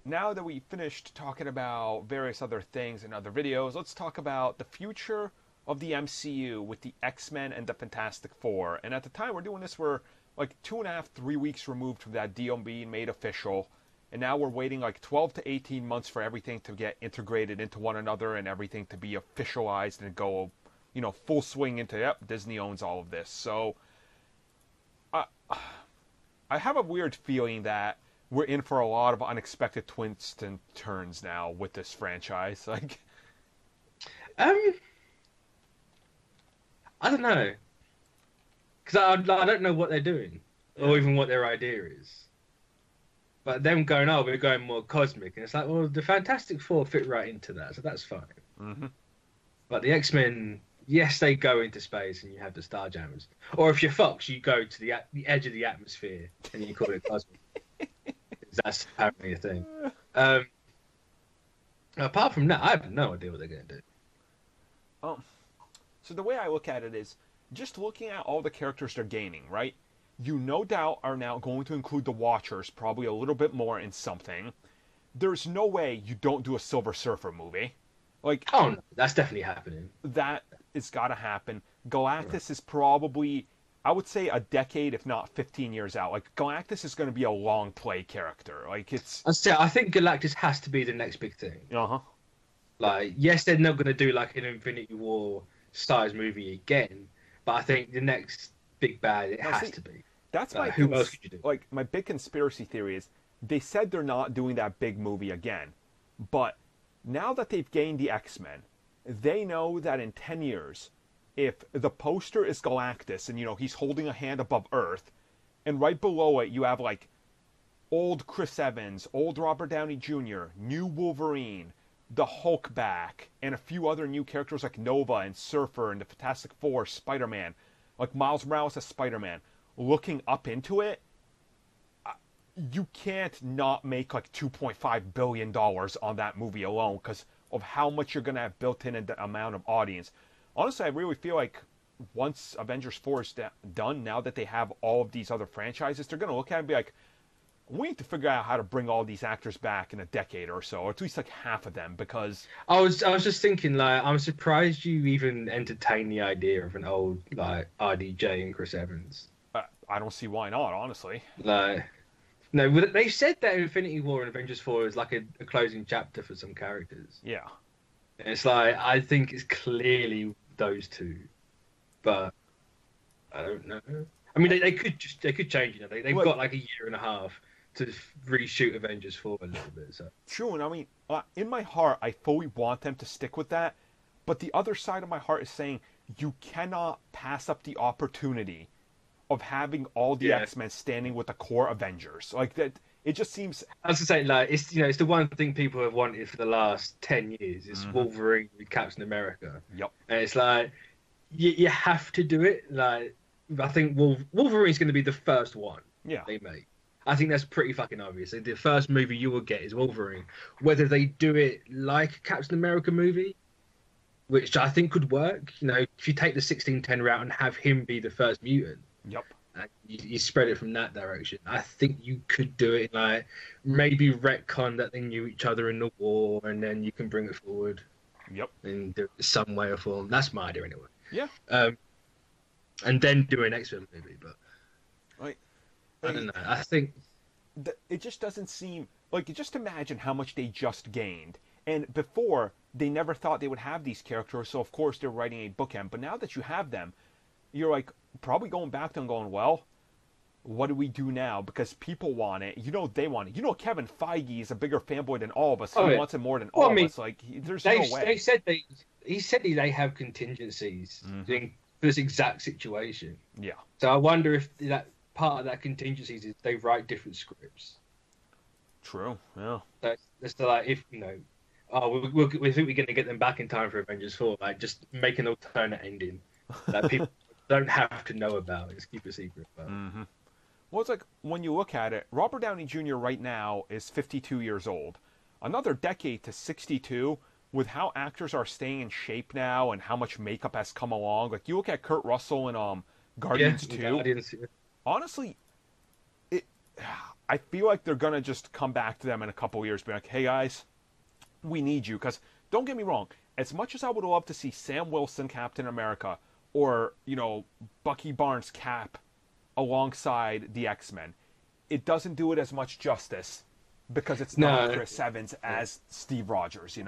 now that we finished talking about various other things in other videos, let's talk about the future of the MCU with the X-Men and the Fantastic Four. And at the time we're doing this, we're like 2.5, 3 weeks removed from that deal being made official. And now we're waiting like 12 to 18 months for everything to get integrated into one another and everything to be officialized and go, full swing into, yep, Disney owns all of this. So I, I have a weird feeling that we're in for a lot of unexpected twists and turns now with this franchise. Like, Um, I don't know, because I don't know what they're doing, or even what their idea is. But them going, oh, we're going more cosmic, and it's like, well, the Fantastic Four fit right into that, so that's fine. mm-hmm. But the X-Men, yes, they go into space, and you have the Starjammers. Or if you're Fox, you go to the edge of the atmosphere, and you call it cosmic. That's apparently a thing. Apart from that, I have no idea what they're going to do. So the way I look at it is just looking at all the characters they're gaining, right? You no doubt are now going to include the Watchers probably a little bit more in something. There's no way you don't do a Silver Surfer movie. Like, oh no, that's definitely happening. that has got to happen. Galactus is probably, I would say, a decade, if not 15 years out. Like, Galactus is going to be a long play character. Like, it's... I think Galactus has to be the next big thing. Uh-huh. Like, yes, they're not going to do like an Infinity War size movie again, but I think the next big bad, it has to be. That's my who else could you do? Like, my big conspiracy theory is they said they're not doing that big movie again, but now that they've gained the X-Men, they know that in 10 years, if the poster is Galactus and he's holding a hand above Earth, and right below it you have like old Chris Evans, old Robert Downey Jr., new Wolverine, the Hulk back, and a few other new characters like Nova and Surfer and the Fantastic Four, Spider-Man, like Miles Morales as Spider-Man, looking up into it, you can't not make like $2.5 billion on that movie alone because of how much you're going to have built in and the amount of audience. Honestly, I really feel like once Avengers 4 is done, now that they have all of these other franchises, they're going to look at it and be like, we need to figure out how to bring all these actors back in a decade or so, or at least like half of them, because I was just thinking, like, I'm surprised you even entertained the idea of an old like RDJ and Chris Evans. I don't see why not, honestly. Like, no, they said that Infinity War and Avengers 4 is like a closing chapter for some characters. Yeah. And it's like, I think it's clearly those two, but I don't know. I mean, they could change. They've got like a year and a half to reshoot Avengers 4 a little bit. So true, and I mean, in my heart, I fully want them to stick with that. But the other side of my heart is saying you cannot pass up the opportunity of having all the X-Men standing with the core Avengers. Like that, it just seems. I was to say, like, it's it's the one thing people have wanted for the last 10 years is Wolverine with Captain America. Yep. And it's like you have to do it. Like, I think Wolverine's going to be the first one they make. I think that's pretty fucking obvious. The first movie you will get is Wolverine. Whether they do it like a Captain America movie, which I think could work. If you take the 1610 route and have him be the first mutant, you spread it from that direction. I think you could do it like maybe retcon that they knew each other in the war, and then you can bring it forward. Yep. In some way or form. That's my idea anyway. Yeah. And then do an X-Men movie, but. I don't know. I think it just doesn't seem like. Just imagine how much they just gained, and before they never thought they would have these characters. So of course they're writing a bookend. But now that you have them, you're like probably going back to them, going, well, what do we do now? Because people want it. They want it. Kevin Feige is a bigger fanboy than all of us. He wants it more than all of us. Like, there's no way. He said they have contingencies for this exact situation. Yeah. So I wonder if that. Part of that contingencies is they write different scripts. True. Yeah. So it's like if we think we're going to get them back in time for Avengers 4. Like, just make an alternate ending that people don't have to know about. Just keep it secret. Well, it's like when you look at it, Robert Downey Jr. right now is 52 years old. Another decade to 62. With how actors are staying in shape now and how much makeup has come along, like you look at Kurt Russell in Guardians 2. Guardians, Honestly, I feel like they're gonna just come back to them in a couple years, be like, "Hey guys, we need you." Because don't get me wrong, as much as I would love to see Sam Wilson Captain America or Bucky Barnes Cap alongside the X-Men, it doesn't do it as much justice because it's not Chris Evans as Steve Rogers.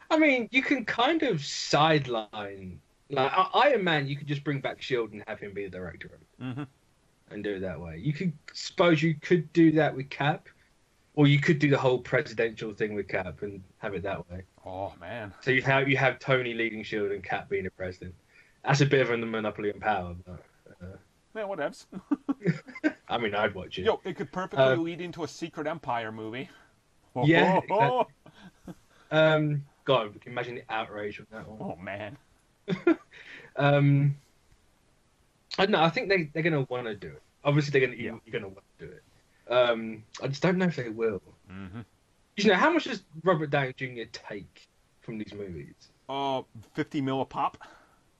I mean, you can kind of sideline. Like Iron Man, you could just bring back Shield and have him be the director of it, and do it that way. You could do that with Cap, or you could do the whole presidential thing with Cap and have it that way. Oh man! So you have Tony leading Shield and Cap being the president. That's a bit of a monopoly on power, but. Man, whatevs. I mean, I'd watch it. It could perfectly lead into a Secret Empire movie. Yeah. Exactly. God, imagine the outrage on that one. Oh man. I don't know. I think they're gonna want to do it. Obviously, you're gonna want to do it. I just don't know if they will. How much does Robert Downey Jr. take from these movies? $50 million a pop.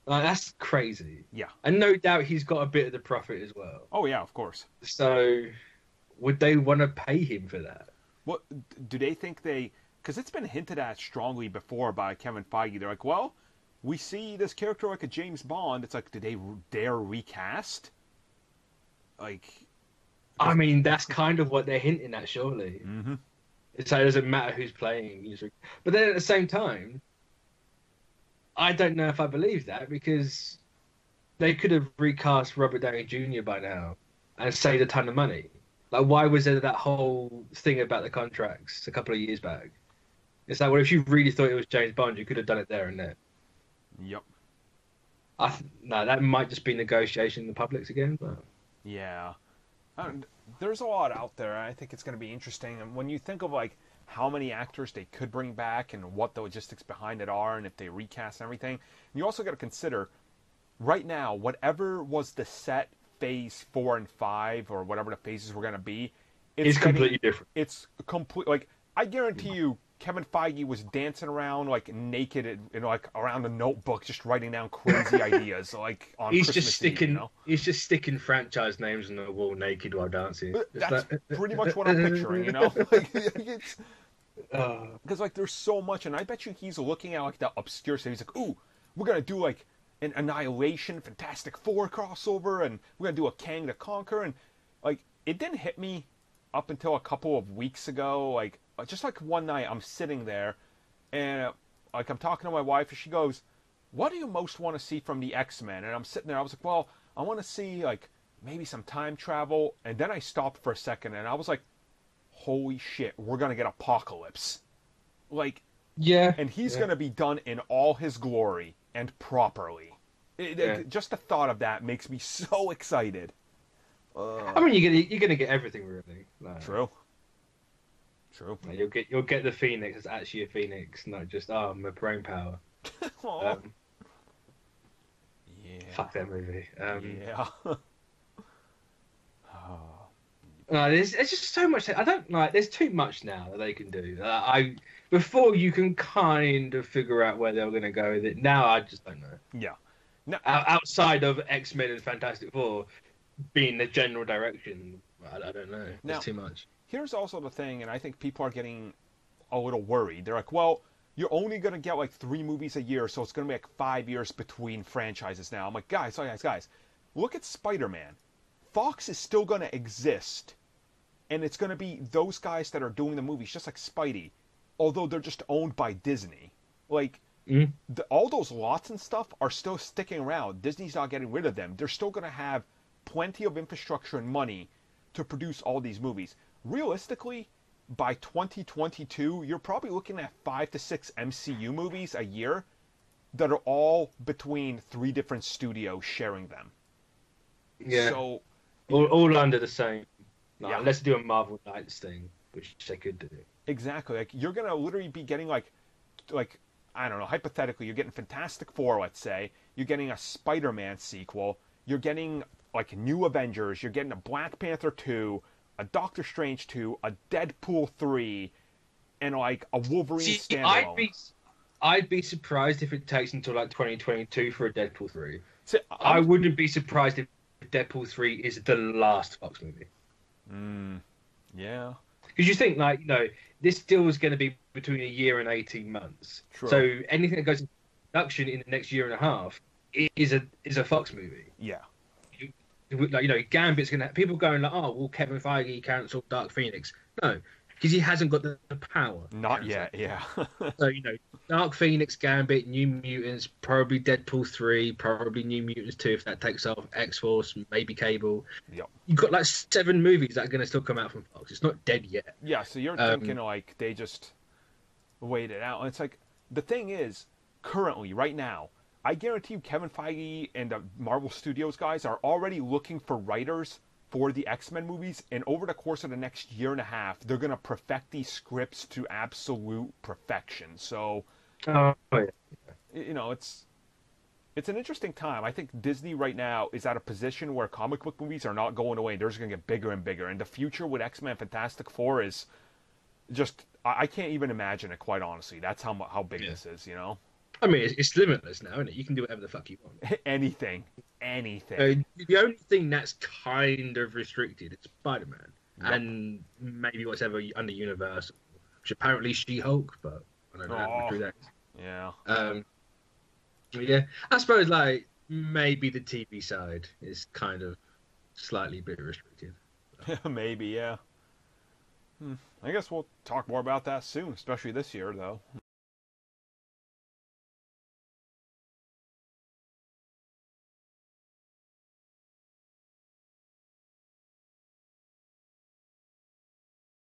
That's crazy. Yeah. And no doubt he's got a bit of the profit as well. Oh, yeah, of course. So, would they want to pay him for that? What do they think because it's been hinted at strongly before by Kevin Feige. They're like, well, we see this character like a James Bond. It's like, do they dare recast? Like... I mean, that's kind of what they're hinting at, surely. It's like, it doesn't matter who's playing. But then at the same time... I don't know if I believe that, because they could have recast Robert Downey Jr. by now and saved a ton of money. Like, why was there that whole thing about the contracts a couple of years back? It's like, well, if you really thought it was James Bond, you could have done it there and there. Yep. No, that might just be negotiation in the publics again. But... Yeah. There's a lot out there. I think it's going to be interesting. And when you think of, like, how many actors they could bring back and what the logistics behind it are and if they recast everything. You also got to consider, right now, whatever was the set phase 4 and 5 or whatever the phases were going to be, it's completely different. It's like, I guarantee you Kevin Feige was dancing around like naked like around a notebook just writing down crazy ideas like on Christmas Eve, He's just sticking franchise names on the wall naked while dancing. That's pretty much what I'm picturing, because like there's so much, and I bet you he's looking at like the obscure stuff. He's like, ooh, we're gonna do like an Annihilation Fantastic Four crossover, and we're gonna do a Kang the Conqueror, and like it didn't hit me up until a couple of weeks ago. Like just like one night I'm sitting there and like I'm talking to my wife and she goes, what do you most want to see from the X-Men? And I'm sitting there, I was like, well, I want to see like maybe some time travel. And then I stopped for a second and I was like, holy shit, we're gonna get Apocalypse. Like, yeah, and he's gonna be done in all his glory and properly. Just the thought of that makes me so excited. I mean, you're gonna get everything, really. Like, True. Like, you'll get the Phoenix as actually a Phoenix, not just my brain power. Yeah. Fuck that movie. Yeah. No, there's just so much. I don't like. There's too much now that they can do. Before you can kind of figure out where they're going to go with it. Now I just don't know. Yeah. No. Outside of X-Men and Fantastic Four being the general direction, I don't know. There's too much. Here's also the thing, and I think people are getting a little worried. They're like, well, you're only going to get like 3 movies a year, so it's going to be like 5 years between franchises now. I'm like, guys, look at Spider-Man. Fox is still going to exist, and it's going to be those guys that are doing the movies, just like Spidey, although they're just owned by Disney. Like, all those lots and stuff are still sticking around. Disney's not getting rid of them. They're still going to have plenty of infrastructure and money to produce all these movies. Realistically, by 2022, you're probably looking at 5 to 6 MCU movies a year that are all between 3 different studios sharing them. Yeah. So all under the same. Unless they do a Marvel Knights thing, which they could do. Exactly. Like you're gonna literally be getting like I don't know. Hypothetically, you're getting Fantastic Four. Let's say you're getting a Spider-Man sequel. You're getting like new Avengers. You're getting a Black Panther 2. A Doctor Strange 2, a Deadpool 3, and like a Wolverine standalone. I'd be surprised if it takes until like 2022 for a Deadpool 3. See, I wouldn't be surprised if Deadpool 3 is the last Fox movie. Yeah. Because you think, like, this deal is going to be between a year and 18 months. True. So anything that goes into production in the next year and a half is a Fox movie. Yeah. Like, Gambit's going to have people going like, oh, will Kevin Feige cancel Dark Phoenix? No, because he hasn't got the power. Not yet, yeah. So, Dark Phoenix, Gambit, New Mutants, probably Deadpool 3, probably New Mutants 2 if that takes off, X-Force, maybe Cable. Yep. You've got like 7 movies that are going to still come out from Fox. It's not dead yet. Yeah, so you're thinking like they just wait it out. And it's like, the thing is, currently, right now, I guarantee you Kevin Feige and the Marvel Studios guys are already looking for writers for the X-Men movies, and over the course of the next year and a half, they're going to perfect these scripts to absolute perfection. So, it's an interesting time. I think Disney right now is at a position where comic book movies are not going away. They're just going to get bigger and bigger. And the future with X-Men Fantastic Four is just, I can't even imagine it, quite honestly. That's how big this is, I mean, it's limitless now, isn't it? You can do whatever the fuck you want. Anything. The only thing that's kind of restricted is Spider-Man. Yep. And maybe whatever under Universal, which apparently She-Hulk, but I don't know how true that is. Yeah. Yeah, I suppose like maybe the TV side is kind of slightly bit restricted. Maybe, yeah. I guess we'll talk more about that soon, especially this year, though.